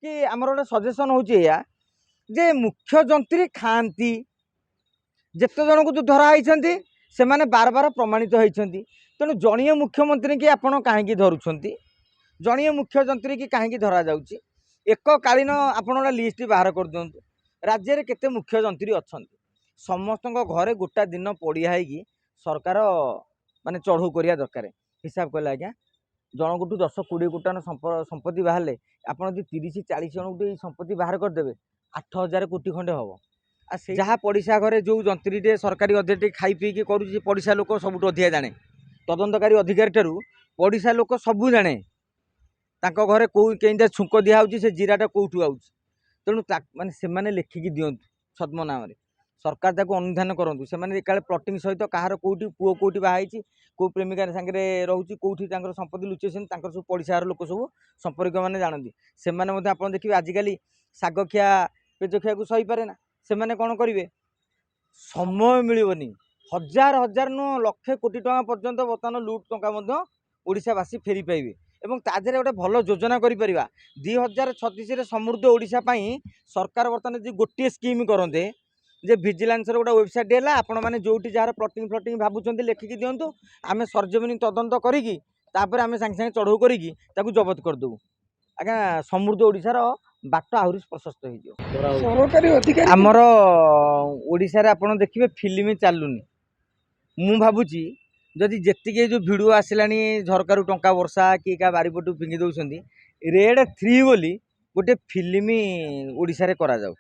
कि आमर गोटे सजेसन होया जे मुख्य जंत्री खाती जिते जन को धराई से माने बार बार प्रमाणित होती तेणु जड़ीय मुख्यमंत्री की आपण कहीं धरुंच जड़ीय मुख्य जंत्री की कहीं धरा जाऊँगी एककालीन आपण गोटे लिस्ट बाहर कर दिंतु राज्य में केते मुख्य जंत्री अच्छा समस्त घरे गोटा दिन पड़िया सरकार माने चढ़ऊ करिया दरकार हिसाब कले आज्ञा जनक 10-20 कोटी संपत्ति बाहर आपड़ 30-40 जन को संपत्ति बाहर करदे 8,000 कोटी खंडे हम जहाँ पड़िशा घरे जो जंत्री सरकारी अध्यक्ष खाई पीकी करुँच पड़िशा लोक सबुठ अधिका जाने तदंतकारी अधिकारी ठारू पड़िशा लोक सबू जाने तांको घरे कौ केंदा छुंक दिया से जीराटा कौटू आउच तेणु माने से माने लेखिकी दिंतु छद्म नाम सरकार ताको अनुधान करूँ से काले प्लटिंग सहित कहार कौटी पुओ कौटी बाहर कौ प्रेमिका सांगे रोचे कौटी संपत्ति लुचेसन सब पड़िशार लोक सब संपर्क मैंने जानती से आप देखिए आजिकल शाग खिया पेज खिया को सही पारे ना से मैंने कौन करेंगे समय मिलनी हजार हजार नु लक्षे कोटी टका पर्यंत बर्तमान लुट टंका ओडिशावासी फेरी पाइबे एवं तादेह गोटे भल योजना करें 2036 समृद्ध ओडिशा सरकार बर्तमान जो गोटे स्कीम करते जे विजिलेंस गोटे वेबसाइट है आपण मैंने जो जार प्लटिंग फ्लटिंग भावुं लेखिकी दिंतु आम सरजमीन तदंत करी आम सागे सागे चढ़ऊ करी जबत करदेबू आज्ञा समृद्ध ओडिशार बाट आहरी प्रशस्त हो आमर ओडिशा आपण देखिए फिल्म चलुनी मु भावुची जदि जेतिके जो भिडियो आसला झरकारु टंका वर्षा कि क्या बारीपटू फिंगी दौरान रेड 3 बोली गोटे फिल्म ओडिशा रे करा जाऊ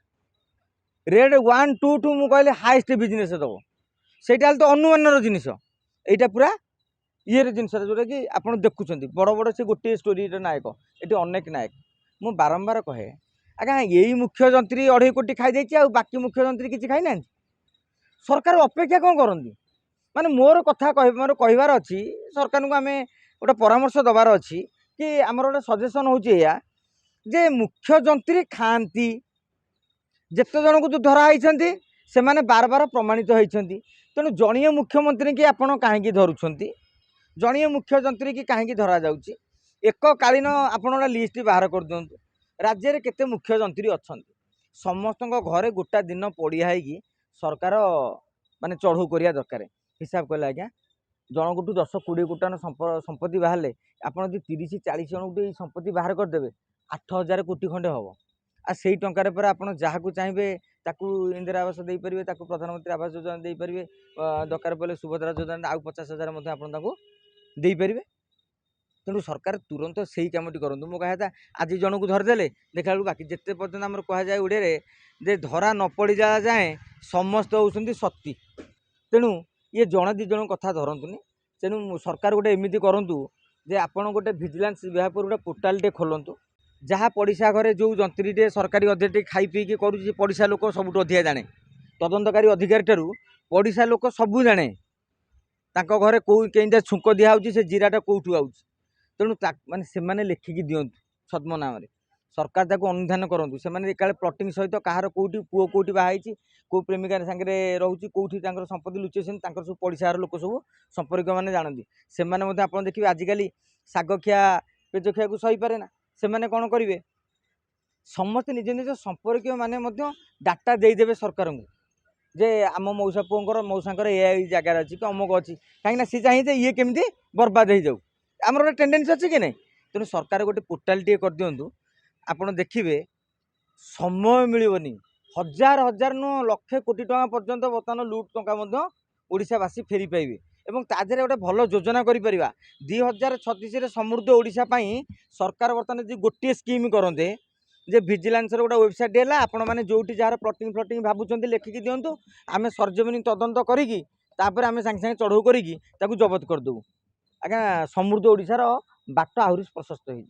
रेड 1 2 2 मु कहले हाईएस्ट बिजनेस दब सेटा तो अनुमान जिनिस एटा पूरा ये जिनस जोटा कि आप देखुं बड़ बड़ से गोटे स्टोरी नायक ये अनेक नायक मु बारंबार कहे आज्ञा यही मुख्य जंत्री 2.5 कोटी खाई बाकी मुख्य जंत्री किसी खाई ना सरकार अपेक्षा कौन करती माने मोर कथा मोर कहबार अच्छी सरकार को आम गोटे परामर्श दबार अच्छी कि आमर गोटे सजेसन होया जे मुख्य जंत्री खाती जिते जन को धराई से माने बार बार प्रमाणित होती तेणु जड़ीय मुख्यमंत्री की आपण कहीं धरुंच जड़ीय मुख्य जंत्री की कहीं धरा जाऊँगी एककालीन आपण गोटे लिस्ट बाहर कर दिंतु राज्य में केते मुख्य जंत्री अच्छा समस्त घरे गोटा दिन पड़िया सरकार माने चढ़ऊ करिया दरकार हिसाब कले आज्ञा जनक 10-20 कोटी संपत्ति बाहर आपड़ 30-40 जन को संपत्ति बाहर करदे 8,000 कोटी खंडे हम आ से टकर पर आप जहाँ चाहिए ताकू इंदिरा आवास दे पारे प्रधानमंत्री आवास योजना दे पारे दरकार पड़े सुभद्रा योजना आउ 50,000 दे पारे तेणु सरकार तुरंत से कमटी करूँ मो कहा आज जन को धरदे देखा बाकी जिते पर्यटन आम कहुए ओडिया जे धरा न पड़ जाए समस्त होती शक्ति तेणु ये जड़े दी जन कथा धरतुनि तेणु सरकार गोटे एमती करूँ जे आपड़ गोटे विजिलेंस विभाग गोटे पोर्टालटे खोलतु जहाँ पड़िशा घरे जो जंत्री सरकारी अध्यक्ष खाई पीकी करुँच पड़िशा लोक सबुठ अधिका जाने तदंतकारी अधिकारी ठारू पड़िशा लोक सबू जाने तांको घरे कौ केंदा छुंक दिया से जीराटा कौटू आउच तेणु माने से माने लेखिकी दिंतु छद्म नाम सरकार ताको अनुधान करूँ से काले प्लटिंग सहित कहार कौटी पुओ कौटी बाहर कौ प्रेमिका सांगे रोचे कौटी संपत्ति लुचेसन सब पड़िशार लोक सब संपर्क मैंने जानती से आप देखिए आजिकल शाग खिया पेज खिया को सही पारे ना से मैंने कौन करेंगे समस्त निज निज संपर्क मैंने डाटा देदेवे सरकार को जे आम मौसा पुओं मौसा ये जगार अच्छी कि अमुक अच्छी कहीं सी चाहिए ये केमी बर्बाद हो जाऊ आमर गोटे टेंडेन्सी अच्छी कि नहीं तेणु सरकार गोटे पोर्टाल टे कर दिंतु आपड़ देखिए समय मिलनी हजार हजार नु लक्षे कोटी टका पर्यंत बर्तमान लुट टंका ओडिशावासी फेरी पाइबे एवं तादेह गोटे भल योजना करें 2036 समृद्ध ओडिशा सरकार बर्तमान जो गोटे स्कीम करते जे विजिलेंस गोटे वेबसाइट है आपण मैंने जो जार प्लटिंग फ्लटिंग भावुं लेखिकी दिंतु आम सरजमीन तदंत करी आम सागे सागे चढ़ऊ करी जबत करदेबू आज्ञा समृद्ध ओडिशार बाट आहरी प्रशस्त हो।